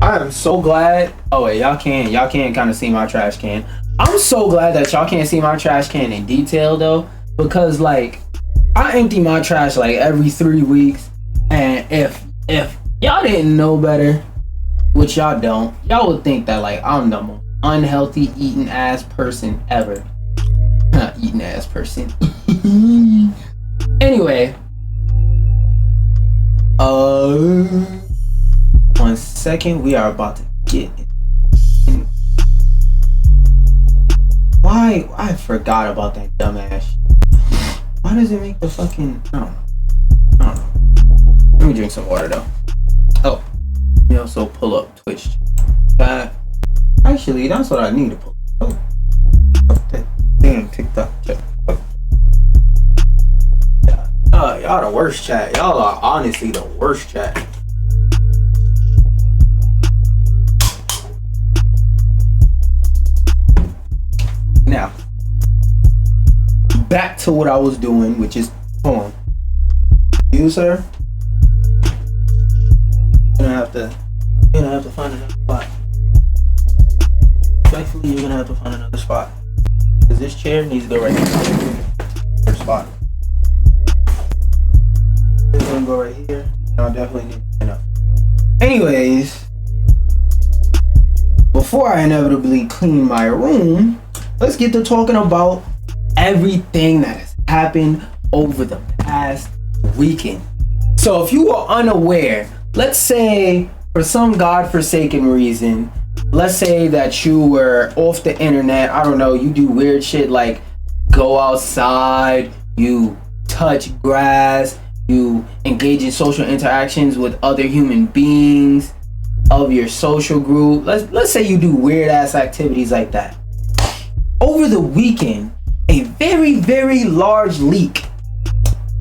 I am so glad. Oh wait, y'all can't kind of see my trash can. I'm so glad that y'all can't see my trash can in detail though, because like I empty my trash like every 3 weeks, and if y'all didn't know better, which y'all don't, y'all would think that like I'm the most unhealthy eating ass person ever. Not eating ass person. Anyway, 1 second, we are about to get in. Why? I forgot about that dumbass. Why does it make the fucking? I don't know. Let me drink some water though. Oh, you also pull up Twitch. Actually, that's what I need to pull. Oh, that damn TikTok chat. Y'all the worst chat. Y'all are honestly the worst chat. Now, back to what I was doing, which is, hold on. You, sir? You're gonna have to find another spot. Respectfully, you're gonna have to find another spot. Because this chair needs to go right here. First spot. This is gonna go right here. I'll definitely need to stand up. Anyways, before I inevitably clean my room, let's get to talking about everything that has happened over the past weekend. So if you are unaware, let's say for some godforsaken reason, let's say that you were off the internet, I don't know, you do weird shit like go outside, you touch grass, you engage in social interactions with other human beings of your social group. Let's say you do weird ass activities like that. Over the weekend, a very, very large leak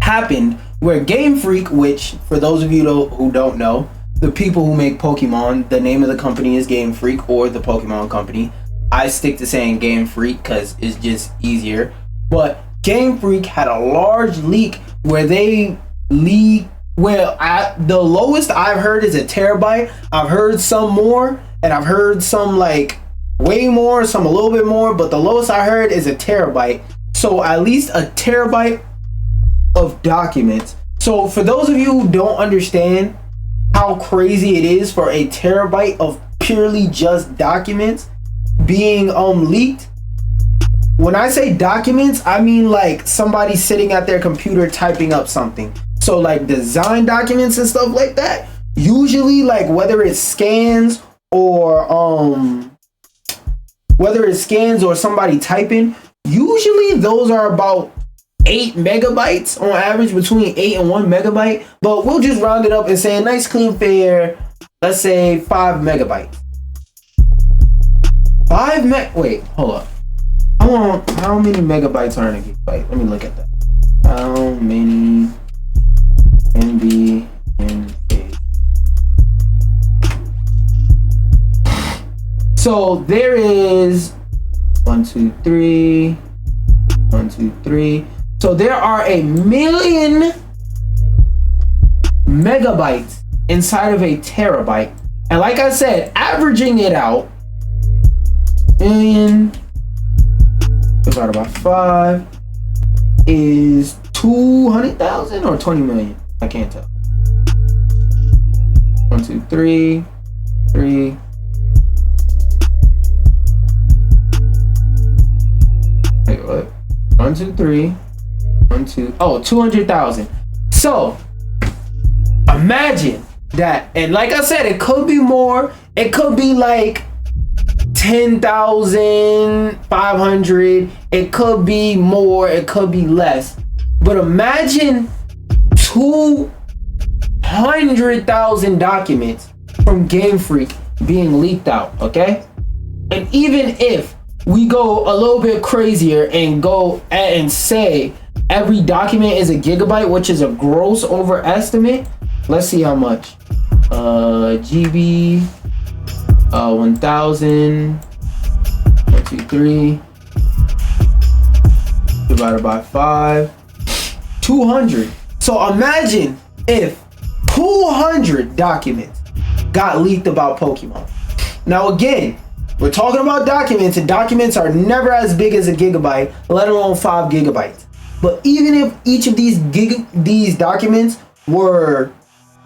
happened where Game Freak, which for those of you who don't know, the people who make Pokemon, the name of the company is Game Freak, or the Pokemon company. I stick to saying Game Freak because it's just easier. But Game Freak had a large leak where they leak. Well, the lowest I've heard is a terabyte. I've heard some more, and I've heard some like way more, some a little bit more, but the lowest I heard is a terabyte. So at least a terabyte of documents. So for those of you who don't understand how crazy it is for a terabyte of purely just documents being leaked, when I say documents, I mean like somebody sitting at their computer typing up something. So like design documents and stuff like that, usually like whether it's scans or somebody typing, usually those are about 8 megabytes on average, between 8 and 1 megabyte. But we'll just round it up and say a nice clean fair, let's say 5 megabytes. Wait, hold up. How many megabytes are in a gigabyte? Let me look at that. How many MB in a? So there is 1, 2, 3, 1, 2, 3. So there are 1 million megabytes inside of a terabyte. And like I said, averaging it out, million divided by 5 is 200,000 or 20 million. I can't tell. 1, 2, 3, 3. Wait, what? 1, 2, 3. 1, 2. Oh, 200,000. So imagine that. And like I said, it could be more. It could be like 10,500. It could be more. It could be less. But imagine 200,000 documents from Game Freak being leaked out, okay? And even if we go a little bit crazier and go and say every document is a gigabyte, which is a gross overestimate. Let's see how much. GB 1000 1, 2, 3 divided by 5, 200. So imagine if 200 documents got leaked about Pokemon. Now again, we're talking about documents, and documents are never as big as a gigabyte, let alone 5 gigabytes. But even if each of these documents were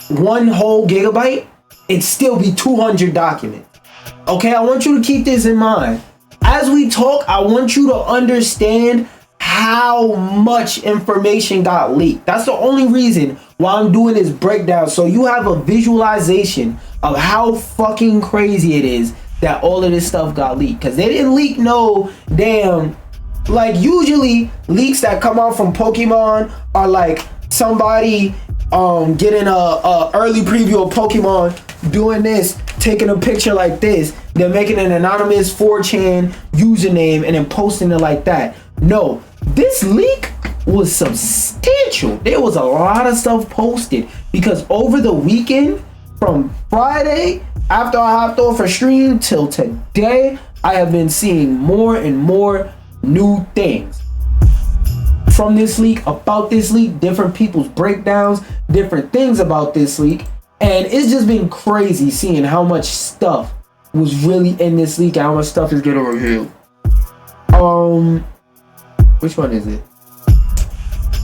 1 whole gigabyte, it'd still be 200 documents. Okay, I want you to keep this in mind. As we talk, I want you to understand how much information got leaked. That's the only reason why I'm doing this breakdown, so you have a visualization of how fucking crazy it is that all of this stuff got leaked. Because they didn't leak no damn, like, usually leaks that come out from Pokemon are like somebody getting a early preview of Pokemon, doing this, taking a picture like this, then making an anonymous 4chan username and then posting it like that. No, this leak was substantial. There was a lot of stuff posted because over the weekend, from Friday after I hopped off a stream till today, I have been seeing more and more new things from this leak, about this leak, different people's breakdowns, different things about this leak. And it's just been crazy seeing how much stuff was really in this leak and how much stuff is getting revealed. Which one is it?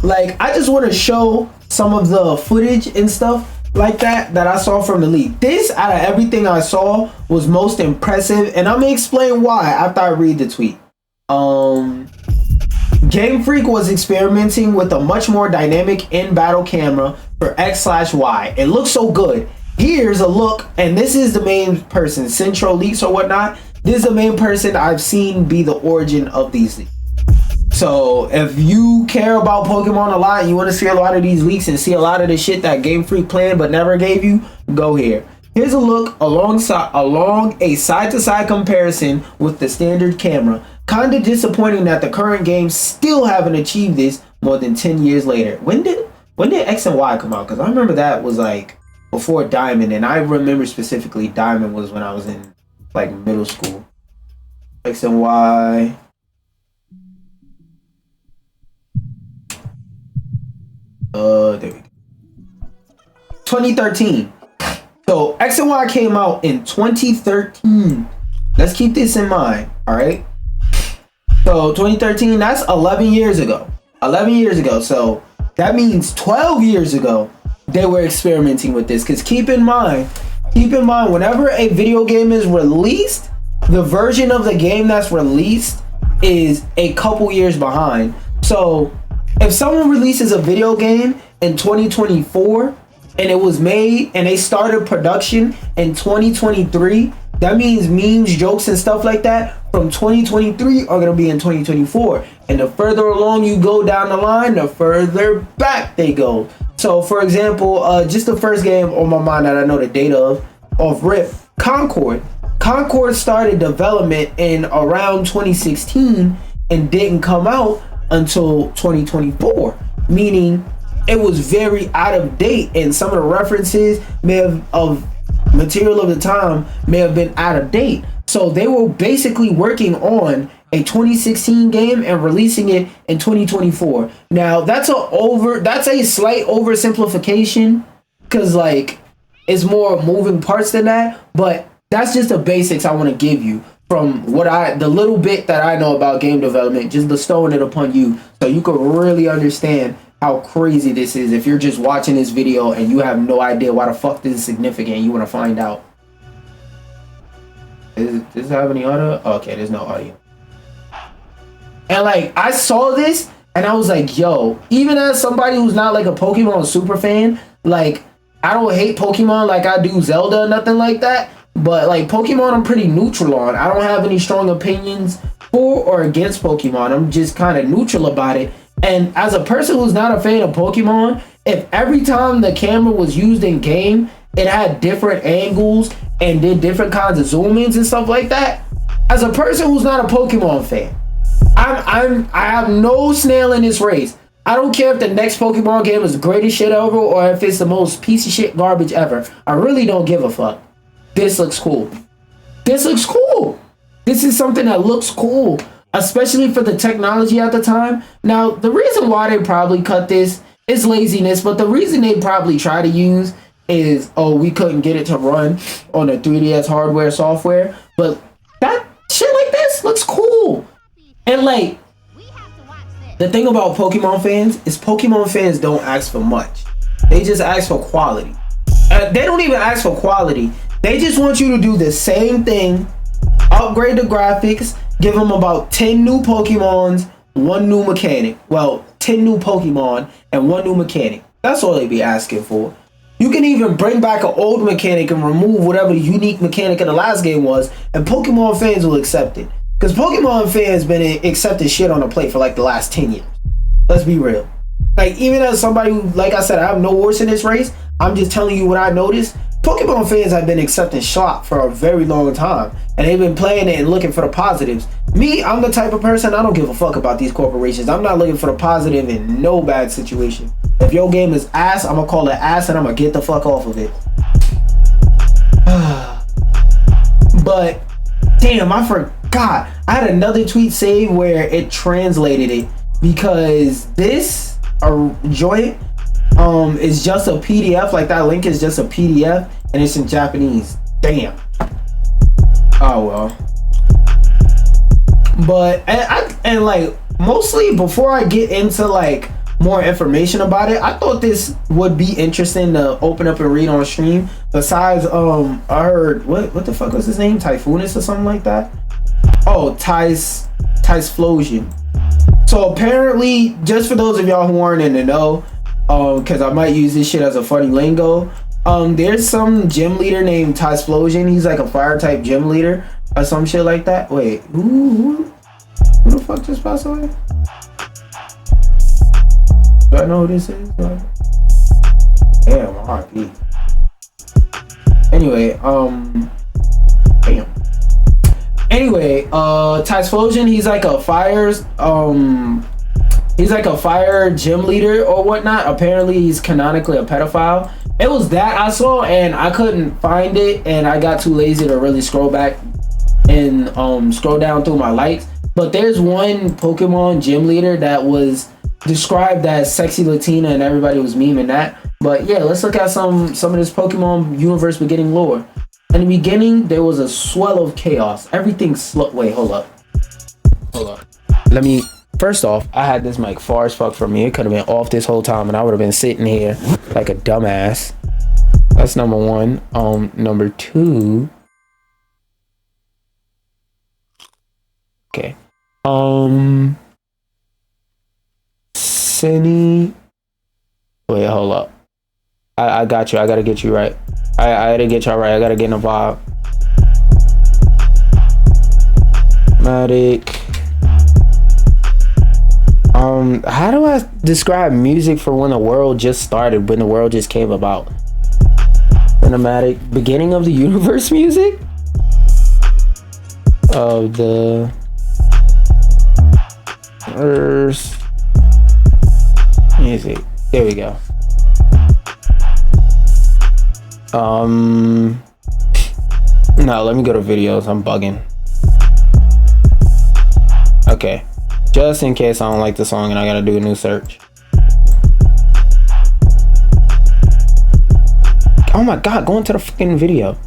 Like, I just want to show some of the footage and stuff like that I saw from the leak. This, out of everything I saw, was most impressive, and I'm gonna explain why after I read the tweet. Game Freak was experimenting with a much more dynamic in-battle camera for X/Y. It looks so good. Here's a look, and this is the main person, Central Leaks or whatnot. This is the main person I've seen be the origin of these leaks. So if you care about Pokemon a lot and you want to see a lot of these leaks and see a lot of the shit that Game Freak planned but never gave you, go here. Here's a look along a side-to-side comparison with the standard camera. Kinda disappointing that the current games still haven't achieved this more than 10 years later. When did X and Y come out? Because I remember that was like before Diamond, and I remember specifically Diamond was when I was in like middle school. X and Y. There we go. 2013. So X and Y came out in 2013. Let's keep this in mind, all right? So 2013, that's 11 years ago. 11 years ago. So that means 12 years ago they were experimenting with this. Because keep in mind, whenever a video game is released, the version of the game that's released is a couple years behind. So if someone releases a video game in 2024 and it was made and they started production in 2023, that means memes, jokes, and stuff like that from 2023 are going to be in 2024. And the further along you go down the line, the further back they go. So for example, just the first game on my mind that I know the date of RIP, Concord. Concord started development in around 2016 and didn't come out until 2024, meaning it was very out of date, and some of the references of material of the time may have been out of date. So they were basically working on a 2016 game and releasing it in 2024. Now that's a slight oversimplification, because like it's more moving parts than that, but that's just the basics I want to give you from the little bit that I know about game development, just bestowing it upon you so you can really understand how crazy this is. If you're just watching this video and you have no idea why the fuck this is significant, you want to find out. Does this have any audio? Okay, there's no audio. And like, I saw this and I was like, yo, even as somebody who's not like a Pokemon super fan, like I don't hate Pokemon like I do Zelda or nothing like that. But like Pokemon, I'm pretty neutral on. I don't have any strong opinions for or against Pokemon. I'm just kind of neutral about it. And as a person who's not a fan of Pokemon, if every time the camera was used in game, it had different angles and did different kinds of zoom ins and stuff like that, as a person who's not a Pokemon fan, I have no snail in this race. I don't care if the next Pokemon game is the greatest shit ever or if it's the most piece of shit garbage ever. I really don't give a fuck. This looks cool. This looks cool. This is something that looks cool, especially for the technology at the time. Now, the reason why they probably cut this is laziness, but the reason they probably try to use is, oh, we couldn't get it to run on the 3DS hardware software, but that shit like this looks cool. And like, the thing about Pokemon fans is Pokemon fans don't ask for much. They just ask for quality. They don't even ask for quality. They just want you to do the same thing, upgrade the graphics, give them about 10 new Pokemons, 1 new mechanic. Well, 10 new Pokemon and 1 new mechanic. That's all they be asking for. You can even bring back an old mechanic and remove whatever the unique mechanic of the last game was, and Pokemon fans will accept it. Because Pokemon fans been accepting shit on the plate for like the last 10 years. Let's be real. Like, even as somebody who, like I said, I have no horse in this race, I'm just telling you what I noticed. Pokemon fans have been accepting shot for a very long time, and they've been playing it and looking for the positives. Me, I'm the type of person, I don't give a fuck about these corporations. I'm not looking for the positive in no bad situation. If your game is ass, I'm gonna call it ass and I'm gonna get the fuck off of it. But damn, I forgot. I had another tweet saved where it translated it, because this joint is just a PDF. Like, that link is just a PDF and it's in Japanese. Damn. Oh well. But and like, mostly before I get into like more information about it, I thought this would be interesting to open up and read on stream. Besides, I heard what the fuck was his name? Typhoonus or something like that. Oh, Typhlosion. So apparently, just for those of y'all who aren't in the know, because I might use this shit as a funny lingo, there's some gym leader named Typhlosion. He's like a fire type gym leader or some shit like that. Wait, who the fuck just passed away? Do I know who this is? Damn, RP. Anyway, damn. Anyway, Typhlosion, he's like a fire gym leader or whatnot. Apparently he's canonically a pedophile. It was that I saw and I couldn't find it, and I got too lazy to really scroll back and scroll down through my likes. But there's one Pokemon gym leader that was described as sexy Latina and everybody was memeing that. But yeah, let's look at some of this Pokemon universe beginning lore. In the beginning, there was a swell of chaos. Everything wait, hold up. Let me, first off, I had this mic far as fuck from me. It could have been off this whole time and I would have been sitting here like a dumbass. That's number one. Number two. Okay. Cindy. Wait, hold up. I got you. I gotta get you right. I gotta get y'all right. I gotta get in the vibe. Matic. How do I describe music for when the world just started, when the world just came about? Cinematic. Beginning of the universe music? Of the Earth music. There we go. No, let me go to videos. I'm bugging. Okay. Just in case I don't like the song and I gotta do a new search. Oh my god, go into the fucking video.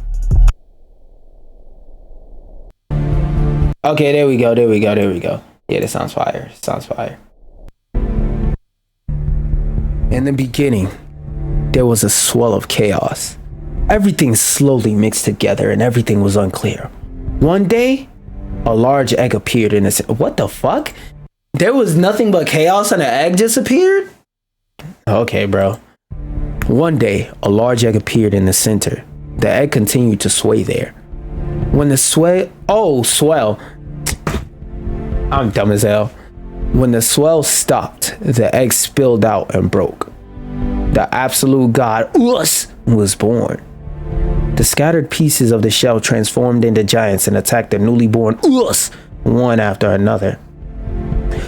Okay, there we go. Yeah, this sounds fire. In the beginning, there was a swell of chaos. Everything slowly mixed together and everything was unclear. One day, a large egg appeared in the what the fuck? There was nothing but chaos and an egg just appeared? Okay, bro. One day, a large egg appeared in the center. The egg continued to sway there. When the swell, I'm dumb as hell. When the swell stopped, the egg spilled out and broke. The absolute god Us was born. The scattered pieces of the shell transformed into giants and attacked the newly born Us one after another.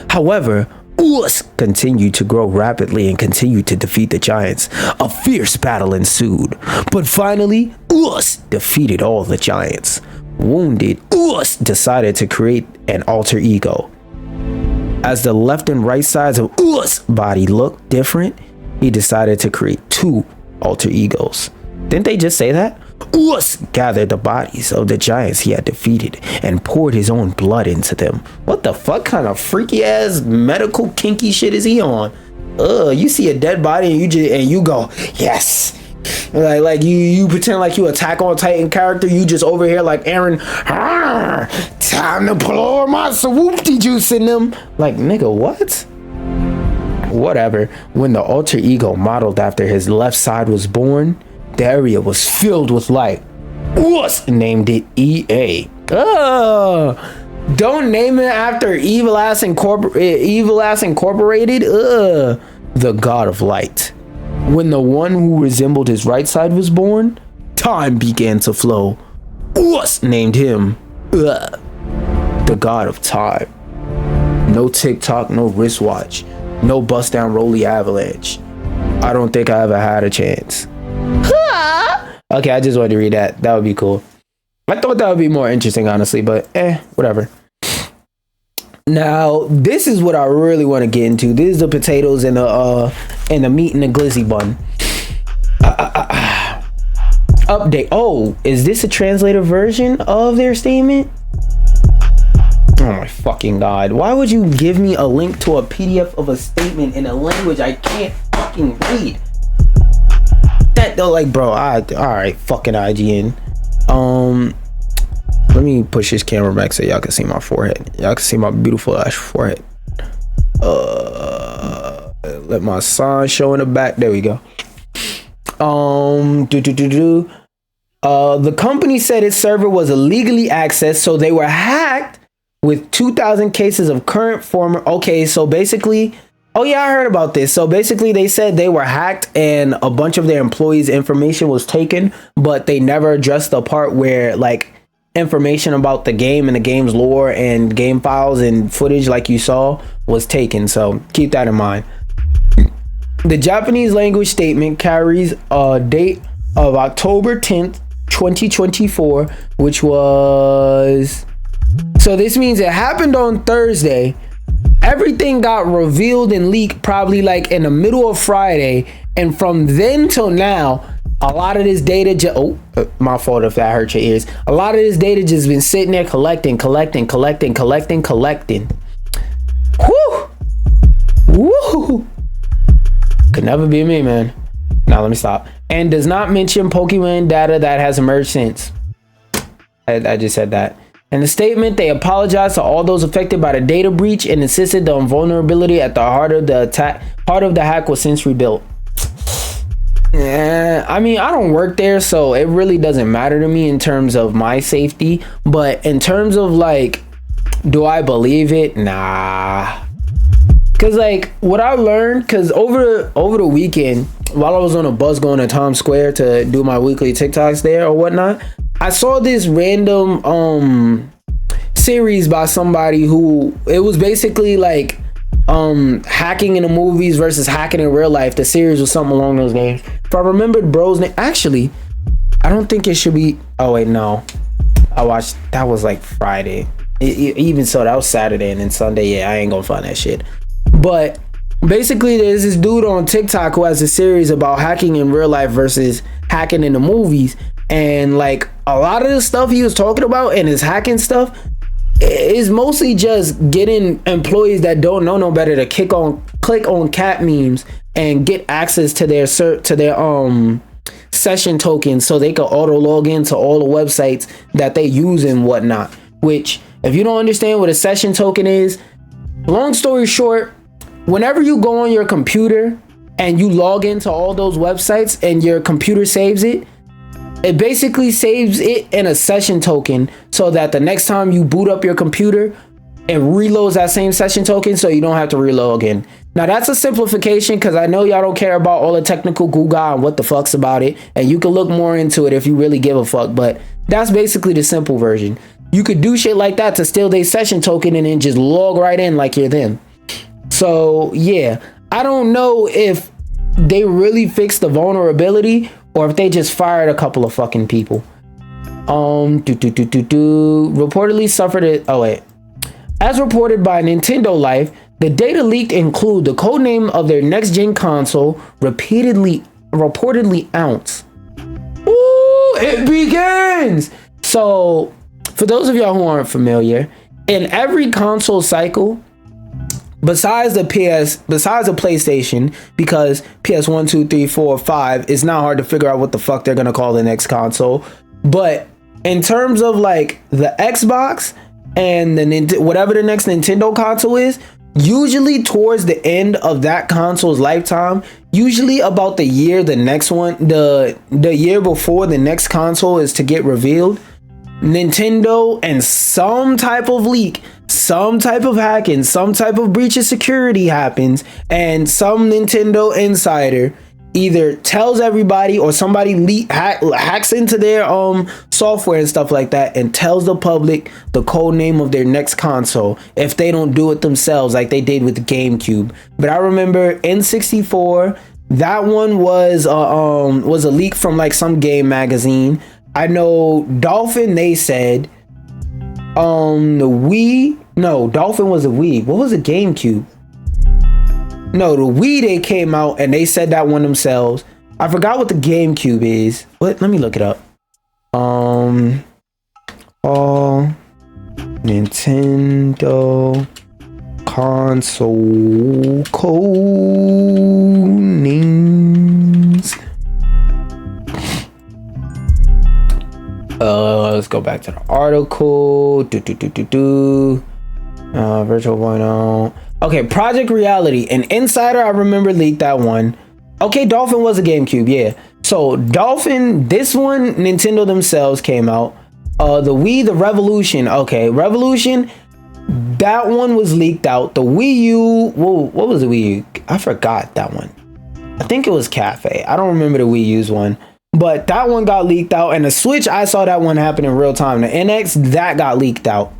However, Us continued to grow rapidly and continued to defeat the giants. A fierce battle ensued, but finally, Us defeated all the giants. Wounded, Us decided to create an alter ego. As the left and right sides of Us' body looked different, he decided to create two alter egos. Didn't they just say that? Us gathered the bodies of the giants he had defeated and poured his own blood into them. What the fuck kind of freaky ass medical kinky shit is he on? You see a dead body and you go, yes. Like you pretend like you Attack on Titan character. You just over here like Aaron. Time to pour my swoopty juice in them. Like, nigga, what? Whatever. When the alter ego modeled after his left side was born, the area was filled with light. Us named it EA. Don't name it after Evil Ass Incorporated. The God of Light. When the one who resembled his right side was born, time began to flow. Us named him the God of Time. No TikTok, no wristwatch, no bust down Rolly Avalanche. I don't think I ever had a chance. Okay, I just wanted to read that. That would be cool. I thought that would be more interesting, honestly, but whatever. Now, this is what I really want to get into. This is the potatoes and the meat and the glizzy bun. Update. Oh, is this a translated version of their statement? Oh my fucking god. Why would you give me a link to a PDF of a statement in a language I can't fucking read? That though, like, bro, alright, fucking IGN. Let me push this camera back so y'all can see my forehead. Y'all can see my beautiful ass forehead. Let my sign show in the back. There we go. The company said its server was illegally accessed, so they were hacked with 2,000 cases of current former. Okay, so basically, oh yeah, I heard about this. So basically, they said they were hacked and a bunch of their employees' information was taken, but they never addressed the part where like information about the game and the game's lore and game files and footage like you saw was taken. So keep that in mind. The Japanese language statement carries a date of October 10th, 2024, which was, so this means it happened on Thursday. Everything got revealed and leaked probably like in the middle of Friday, and from then till now, a lot of this data my fault if that hurt your ears. A lot of this data just been sitting there collecting. Woo! Could never be me, man. Now let me stop. And does not mention Pokemon data that has emerged since. I just said that. In the statement, they apologized to all those affected by the data breach and insisted the vulnerability at the heart of the hack was since rebuilt. Yeah, I mean, I don't work there, so it really doesn't matter to me in terms of my safety. But in terms of like, do I believe it? Nah. Cause like what I learned, cause over the weekend, while I was on a bus going to Times Square to do my weekly TikToks there or whatnot, I saw this random series by somebody who, it was basically like hacking in the movies versus hacking in real life. The series was something along those names. If I remembered bro's name, actually, I don't think it should be. Oh wait, no, I watched, that was like Friday. Even so, that was Saturday, and then Sunday, yeah, I ain't gonna find that shit. But basically, there's this dude on TikTok who has a series about hacking in real life versus hacking in the movies. And like a lot of the stuff he was talking about and his hacking stuff is mostly just getting employees that don't know no better to click on cat memes and get access to their session tokens so they can auto log into all the websites that they use and whatnot. Which, if you don't understand what a session token is, long story short, whenever you go on your computer and you log into all those websites and your computer saves it, it basically saves it in a session token so that the next time you boot up your computer, it reloads that same session token so you don't have to reload again. Now that's a simplification because I know y'all don't care about all the technical Google and what the fuck's about it, and you can look more into it if you really give a fuck, but that's basically the simple version. You could do shit like that to steal their session token and then just log right in like you're them. So yeah, I don't know if they really fixed the vulnerability or if they just fired a couple of fucking people. Reportedly suffered it. Oh wait. As reported by Nintendo Life, the data leaked include the codename of their next gen console, reportedly Ounce. it begins. So, for those of y'all who aren't familiar, in every console cycle, besides the PlayStation, because PS1, 2, 3, 4, 5, it's not hard to figure out what the fuck they're gonna call the next console. But in terms of like the Xbox and the whatever the next Nintendo console is, usually towards the end of that console's lifetime, usually about the year the next one, the year before the next console is to get revealed, Nintendo and some type of leak, some type of hacking, some type of breach of security happens, and some Nintendo insider either tells everybody or somebody hacks into their software and stuff like that and tells the public the code name of their next console if they don't do it themselves like they did with the GameCube. But I remember N64, that one was a leak from like some game magazine. I know Dolphin, they said the Wii, no, Dolphin was a Wii. What was a GameCube? No, the Wii, they came out and they said that one themselves. I forgot what the GameCube is. What? Let me look it up. All Nintendo console code names. Let's go back to the article. Virtual 1.0. Okay, Project Reality. An insider, I remember, leaked that one. Okay, Dolphin was a GameCube, yeah. So Dolphin, this one, Nintendo themselves came out. The Wii, the Revolution. Okay, Revolution, that one was leaked out. The Wii U, whoa, what was the Wii U? I forgot that one. I think it was Cafe. I don't remember the Wii U's one. But that one got leaked out. And the Switch, I saw that one happen in real time. The NX, that got leaked out.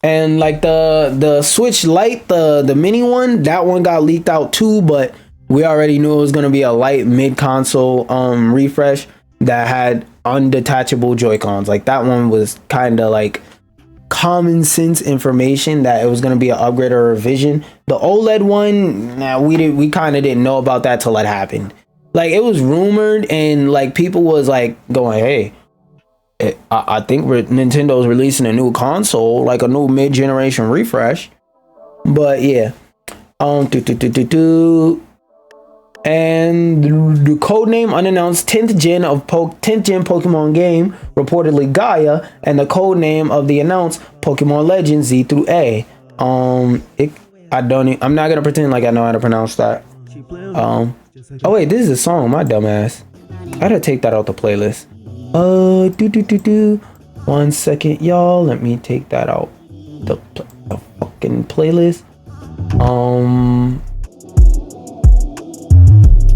And like the Switch Lite, the mini one, that one got leaked out too, but we already knew it was going to be a light mid-console refresh that had undetachable Joy-Cons. Like that one was kind of like common sense information that it was going to be an upgrade or a revision. The OLED one, nah, we kind of didn't know about that till it happened. Like it was rumored and like people was like going, hey, I think Nintendo's releasing a new console, like a new mid-generation refresh. But yeah, and the code name unannounced 10th gen Pokemon game, reportedly Gaia, and the code name of the announced Pokemon Legends Z through A. I'm not gonna pretend like I know how to pronounce that. Oh wait, this is a song, my dumbass. I gotta take that out the playlist. 1 second, y'all. Let me take that out the fucking playlist.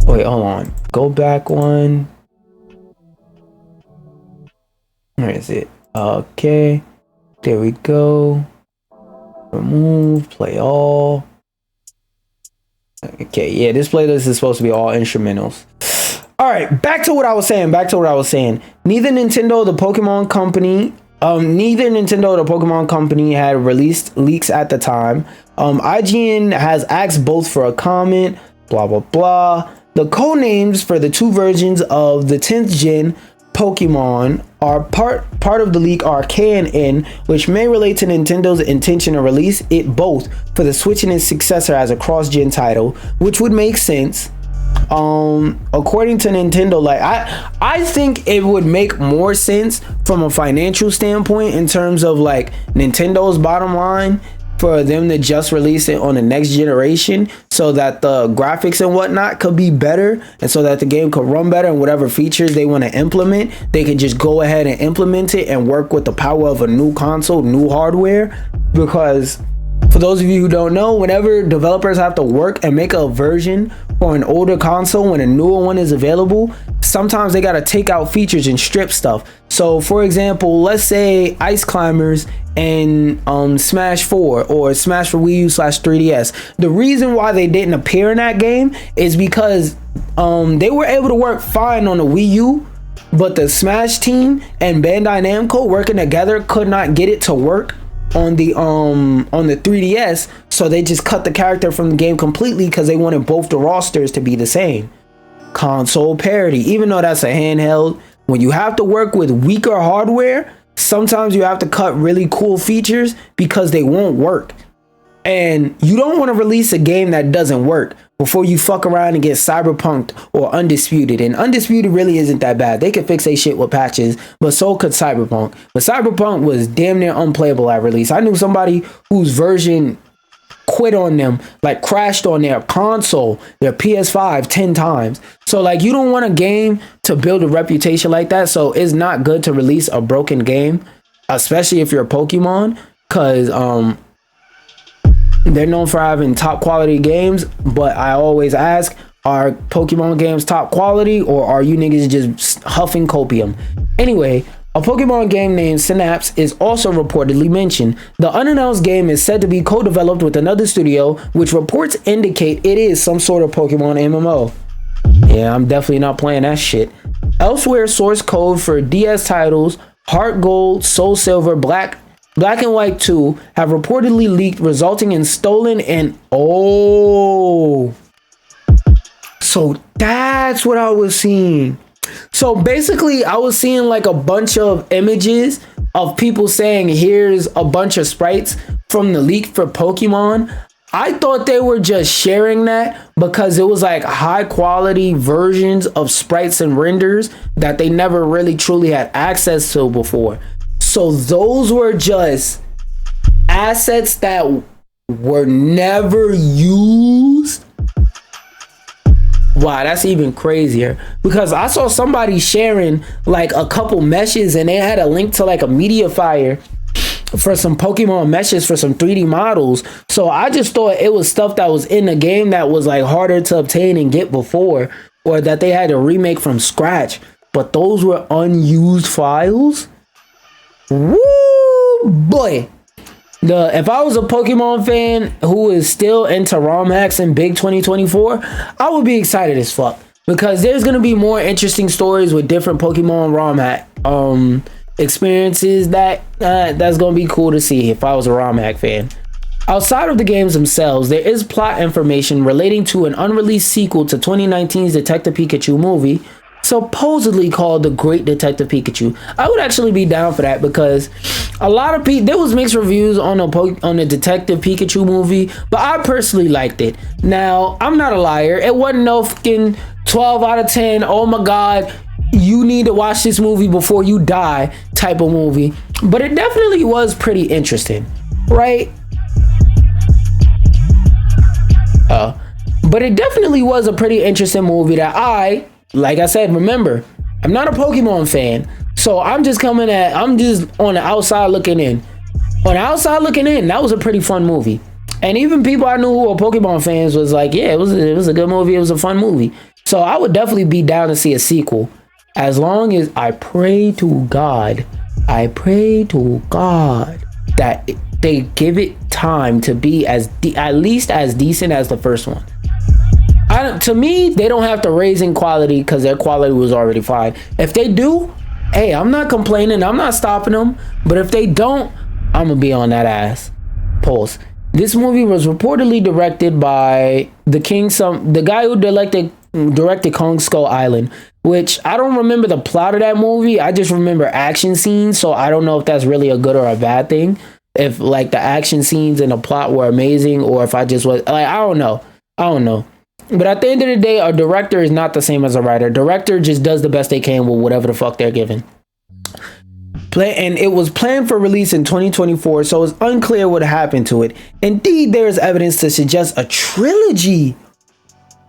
Wait, hold on. Go back one. Where is it? Okay, there we go. Remove, play all. Okay, yeah, this playlist is supposed to be all instrumentals. All right, back to what I was saying. Neither Nintendo or the Pokemon Company had released leaks at the time. IGN has asked both for a comment, blah, blah, blah. The codenames for the two versions of the 10th gen Pokemon are part of the leak are K and N, which may relate to Nintendo's intention to release it both for the Switch and its successor as a cross-gen title, which would make sense. According to Nintendo, like I think it would make more sense from a financial standpoint in terms of like Nintendo's bottom line for them to just release it on the next generation so that the graphics and whatnot could be better and so that the game could run better, and whatever features they want to implement, they can just go ahead and implement it and work with the power of a new console, new hardware. Because for those of you who don't know, whenever developers have to work and make a version for an older console when a newer one is available, sometimes they got to take out features and strip stuff. So for example, let's say Ice Climbers and Smash 4 or Smash for Wii U / 3DS. The reason why they didn't appear in that game is because they were able to work fine on the Wii U, but the Smash team and Bandai Namco working together could not get it to work on the 3DS, so they just cut the character from the game completely because they wanted both the rosters to be the same. console parity. Even though that's a handheld, when you have to work with weaker hardware, sometimes you have to cut really cool features because they won't work. And you don't want to release a game that doesn't work before you fuck around and get Cyberpunked or Undisputed. And Undisputed really isn't that bad. They could fix their shit with patches, but so could Cyberpunk. But Cyberpunk was damn near unplayable at release. I knew somebody whose version quit on them, like crashed on their console, their PS5 10 times. So like, you don't want a game to build a reputation like that. So it's not good to release a broken game, especially if you're Pokemon, because they're known for having top quality games. But I always ask, are Pokemon games top quality, or are you niggas just huffing copium? Anyway, a Pokemon game named Synapse is also reportedly mentioned. The unannounced game is said to be co-developed with another studio, which reports indicate it is some sort of Pokemon MMO. Yeah, I'm definitely not playing that shit. Elsewhere, source code for DS titles Heart Gold, Soul Silver, Black and White 2 have reportedly leaked, resulting in stolen and so that's what I was seeing. So basically, I was seeing like a bunch of images of people saying, here's a bunch of sprites from the leak for Pokemon. I thought they were just sharing that because it was like high quality versions of sprites and renders that they never really truly had access to before. So those were just assets that were never used. Wow, that's even crazier, because I saw somebody sharing like a couple meshes and they had a link to like a media fire for some Pokemon meshes for some 3D models. So I just thought it was stuff that was in the game that was like harder to obtain and get before, or that they had to remake from scratch. But those were unused files. Woo, boy. If I was a Pokemon fan who is still into ROM hacks in big 2024, I would be excited as fuck, because there's gonna be more interesting stories with different Pokemon ROM hack experiences that's gonna be cool to see if I was a ROM hack fan. Outside of the games themselves, there is plot information relating to an unreleased sequel to 2019's Detective Pikachu movie, supposedly called The Great Detective Pikachu. I would actually be down for that, because a lot of people, there was mixed reviews on the Detective Pikachu movie, but I personally liked it. Now, I'm not a liar. It wasn't no fucking 12 out of 10, oh my god, you need to watch this movie before you die type of movie, but it definitely was pretty interesting, right? But it definitely was a pretty interesting movie that like I said, remember, I'm not a Pokemon fan, so I'm just on the outside looking in. On the outside looking in, that was a pretty fun movie. And even people I knew who were Pokemon fans was like, yeah, it was a good movie, it was a fun movie. So I would definitely be down to see a sequel, as long as I pray to God that they give it time to be at least as decent as the first one. To me, they don't have to raise in quality, because their quality was already fine. If they do, hey, I'm not complaining, I'm not stopping them. But if they don't, I'm gonna be on that ass. Pulse. This movie was reportedly directed by the guy who directed Kong Skull Island, which I don't remember the plot of that movie. I just remember action scenes, so I don't know if that's really a good or a bad thing. If like the action scenes and the plot were amazing, or if I just was like, I don't know. But at the end of the day, a director is not the same as a writer. Director just does the best they can with whatever the fuck they're given. And it was planned for release in 2024, so it's unclear what happened to it. Indeed, there is evidence to suggest a trilogy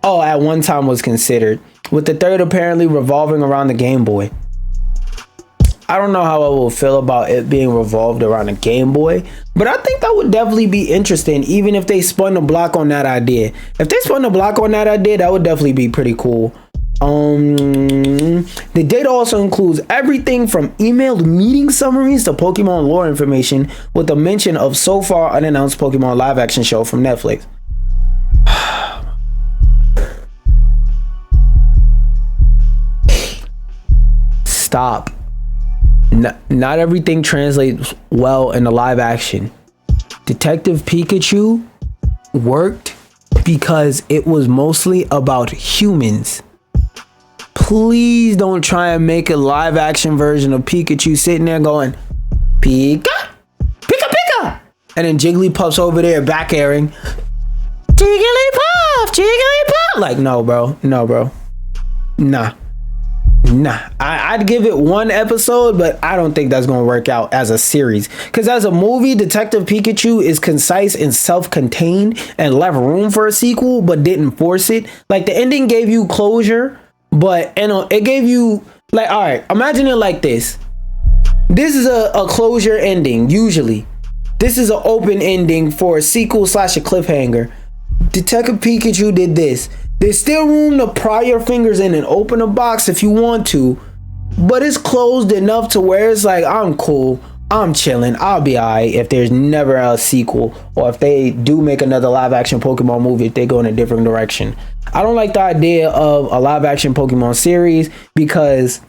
at one time was considered, with the third apparently revolving around the Game Boy. I don't know how I will feel about it being revolved around a Game Boy, but I think that would definitely be interesting, even if they spun the block on that idea. If they spun the block on that idea, that would definitely be pretty cool. The data also includes everything from emailed meeting summaries to Pokemon lore information, with a mention of so far unannounced Pokemon live action show from Netflix. Stop. Not everything translates well in the live action. Detective Pikachu worked because it was mostly about humans. please don't try and make a live action version of Pikachu sitting there going, Pika, Pika, Pika. And then Jigglypuff's over there back airing, Jigglypuff, Jigglypuff. Like, no, bro. Nah. I'd give it one episode, but I don't think that's gonna work out as a series. Because as a movie, Detective Pikachu is concise and self-contained and left room for a sequel, but didn't force it. Like, the ending gave you closure, but it gave you, like, all right, imagine it like this. This is a closure ending, usually. This is an open ending for a sequel / a cliffhanger. Detective Pikachu did this. There's still room to pry your fingers in and open a box if you want to, but it's closed enough to where it's like, I'm cool, I'm chilling, I'll be alright if there's never a sequel, or if they do make another live action Pokemon movie, if they go in a different direction. I don't like the idea of a live action Pokemon series, because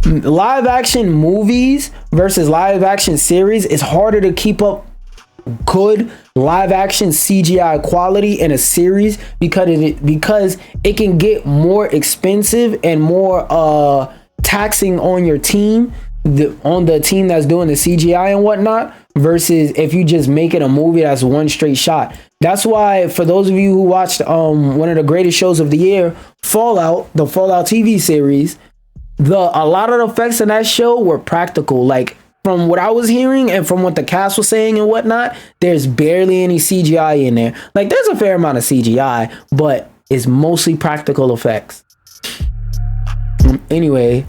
live action movies versus live action series is harder to keep up good live action CGI quality in a series, because it can get more expensive and more taxing on your team, on the team that's doing the CGI and whatnot, versus if you just make it a movie that's one straight shot. That's why, for those of you who watched one of the greatest shows of the year, Fallout, the Fallout TV series, a lot of the effects in that show were practical. Like, from what I was hearing and from what the cast was saying and whatnot, there's barely any CGI in there. Like, there's a fair amount of CGI, but it's mostly practical effects. Anyway,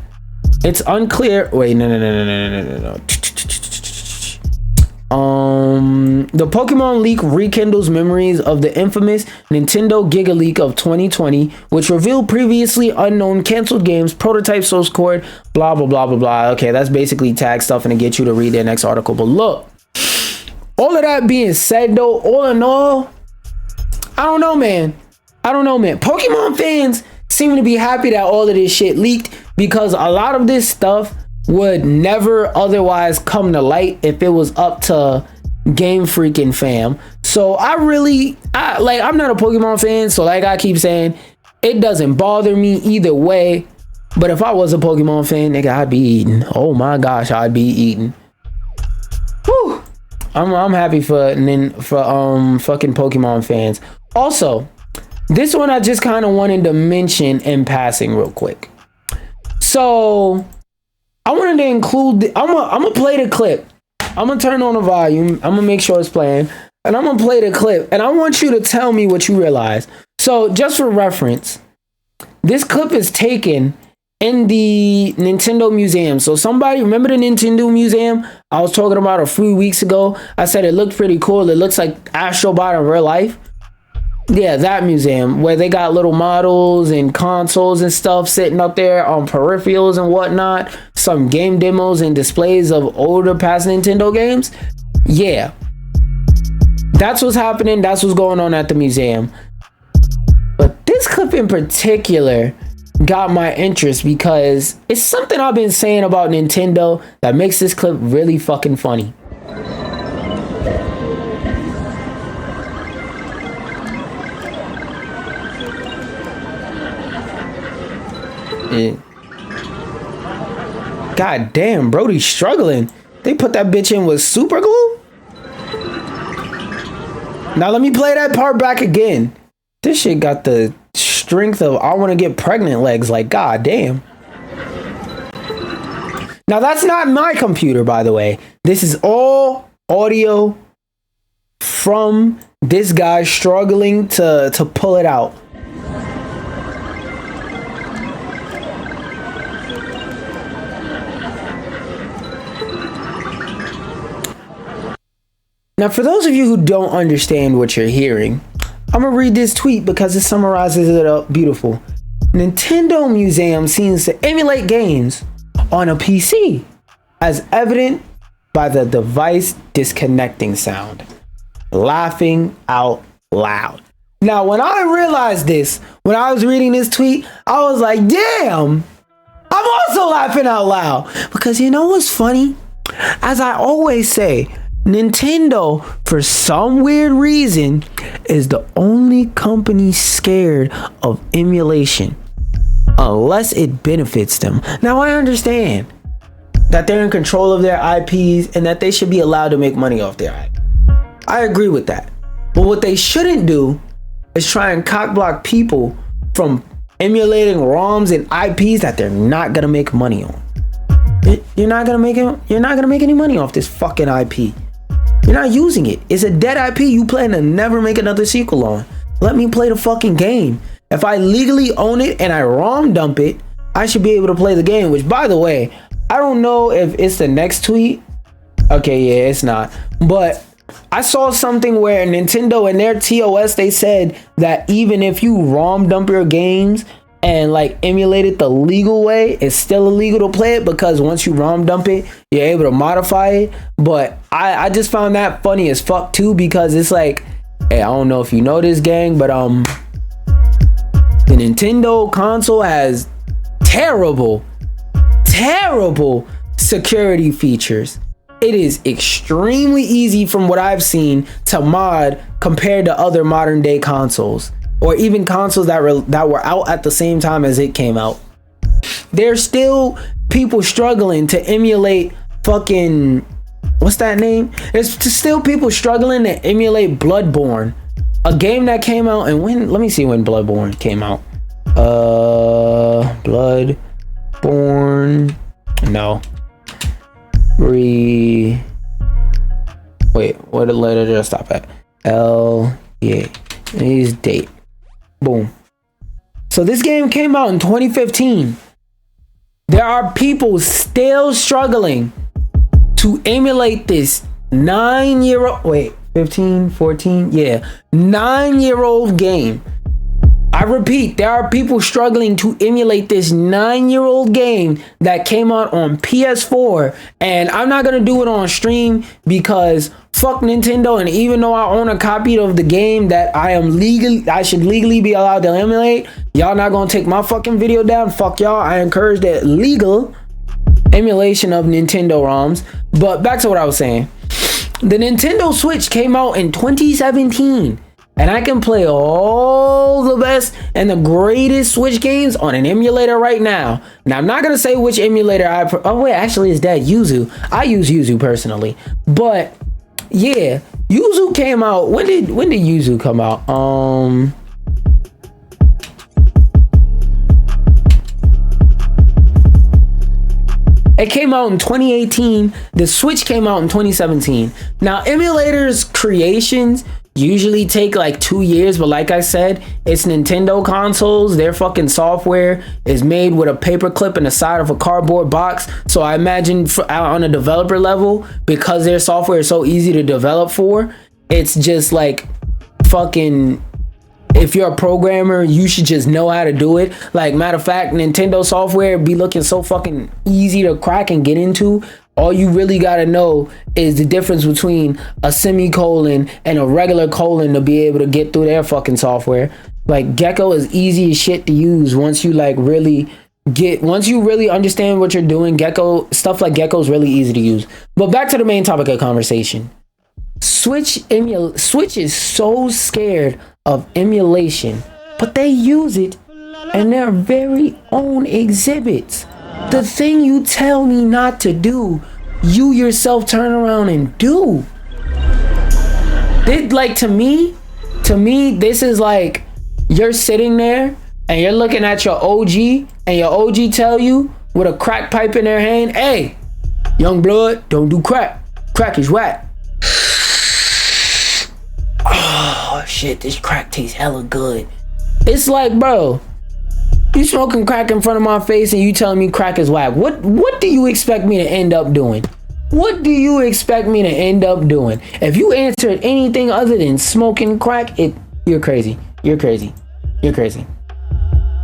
it's unclear. Wait, no. The Pokemon leak rekindles memories of the infamous Nintendo Giga Leak of 2020, which revealed previously unknown canceled games, prototype source code, blah, blah, blah, blah, blah. Okay, that's basically tag stuff and to get you to read their next article. But look, all of that being said, though, all in all, I don't know, man. Pokemon fans seem to be happy that all of this shit leaked, because a lot of this stuff would never otherwise come to light if it was up to Game Freak and fam. So I'm not a Pokemon fan, so like I keep saying, it doesn't bother me either way. But if I was a Pokemon fan, nigga, I'd be eating. Oh my gosh, I'd be eating. Whew. I'm happy for fucking Pokemon fans. Also, this one I just kind of wanted to mention in passing real quick. So I wanted to include, I'm gonna play the clip. I'm gonna turn on the volume. I'm gonna make sure it's playing, and I'm gonna play the clip, and I want you to tell me what you realize. So just for reference, this clip is taken in the Nintendo Museum. So somebody remember the Nintendo Museum I was talking about a few weeks ago? I said it looked pretty cool. It looks like Astrobot in real life. Yeah, that museum where they got little models and consoles and stuff sitting up there on peripherals and whatnot. Some game demos and displays of older past Nintendo games. Yeah, that's what's happening. That's what's going on at the museum. But this clip in particular got my interest because it's something I've been saying about Nintendo that makes this clip really fucking funny. God damn, Brody's struggling. They put that bitch in with super glue? Now let me play that part back again. This shit got the strength of I want to get pregnant legs. Like, god damn. Now that's not my computer, by the way. This is all audio from this guy struggling to pull it out. Now, for those of you who don't understand what you're hearing, I'm gonna read this tweet because it summarizes it up beautiful. Nintendo Museum seems to emulate games on a PC, as evident by the device disconnecting sound. Laughing out loud. Now, when I realized this, when I was reading this tweet, I was like, damn, I'm also laughing out loud. Because you know what's funny? As I always say, Nintendo, for some weird reason, is the only company scared of emulation. unless it benefits them. Now I understand that they're in control of their IPs and that they should be allowed to make money off their IP. I agree with that. But what they shouldn't do is try and cockblock people from emulating ROMs and IPs that they're not gonna make money on. You're not gonna make any money off this fucking IP. You're not using it. It's a dead IP you plan to never make another sequel on. Let me play the fucking game. If I legally own it and I ROM dump it, I should be able to play the game, which, by the way, I don't know if it's the next tweet. Okay, yeah, it's not. But I saw something where Nintendo in their TOS, they said that even if you ROM dump your games and like emulate it the legal way, it's still illegal to play it, because once you ROM dump it, you're able to modify it. But I just found that funny as fuck too, because it's like, hey, I don't know if you know this, gang, but the Nintendo console has terrible security features. It is extremely easy, from what I've seen, to mod compared to other modern day consoles, or even consoles that were out at the same time as it came out. There's still people struggling to emulate fucking, what's that name? There's still people struggling to emulate Bloodborne, a game that came out, and when, let me see when Bloodborne came out. Bloodborne, no. Wait, what letter did I stop at? Yeah, his date. Boom. So this game came out in 2015. There are people still struggling to emulate this 9-year-old, 15, 14, yeah, 9-year-old game. I repeat, there are people struggling to emulate this 9-year-old game that came out on PS4, and I'm not gonna do it on stream because fuck Nintendo. And even though I own a copy of the game that I should legally be allowed to emulate, y'all not gonna take my fucking video down. Fuck y'all. I encourage the legal emulation of Nintendo ROMs. But back to what I was saying. The Nintendo Switch came out in 2017. And I can play all the best and the greatest Switch games on an emulator right now. Now, I'm not going to say which emulator actually, it's that Yuzu. I use Yuzu personally. But, yeah, Yuzu came out. When did Yuzu come out? It came out in 2018. The Switch came out in 2017. Now, emulators creations usually take like 2 years, but like I said, it's Nintendo consoles. Their fucking software is made with a paper clip in the side of a cardboard box. So I imagine on a developer level, because their software is so easy to develop for, it's just like fucking, if you're a programmer, you should just know how to do it. Like, matter of fact, Nintendo software be looking so fucking easy to crack and get into. All you really gotta know is the difference between a semicolon and a regular colon to be able to get through their fucking software. Like, Gecko is easy as shit to use once you really understand what you're doing. Stuff like Gecko is really easy to use. But back to the main topic of conversation. Switch is so scared of emulation, but they use it in their very own exhibits. The thing you tell me not to do, you yourself turn around and do. To me, this is like you're sitting there and you're looking at your OG, and your OG tell you with a crack pipe in their hand, hey, young blood, don't do crack. Crack is whack. Oh shit, this crack tastes hella good. It's like, bro, you smoking crack in front of my face and you telling me crack is whack. What do you expect me to end up doing? What do you expect me to end up doing? If you answered anything other than smoking crack, you're crazy. You're crazy. You're crazy.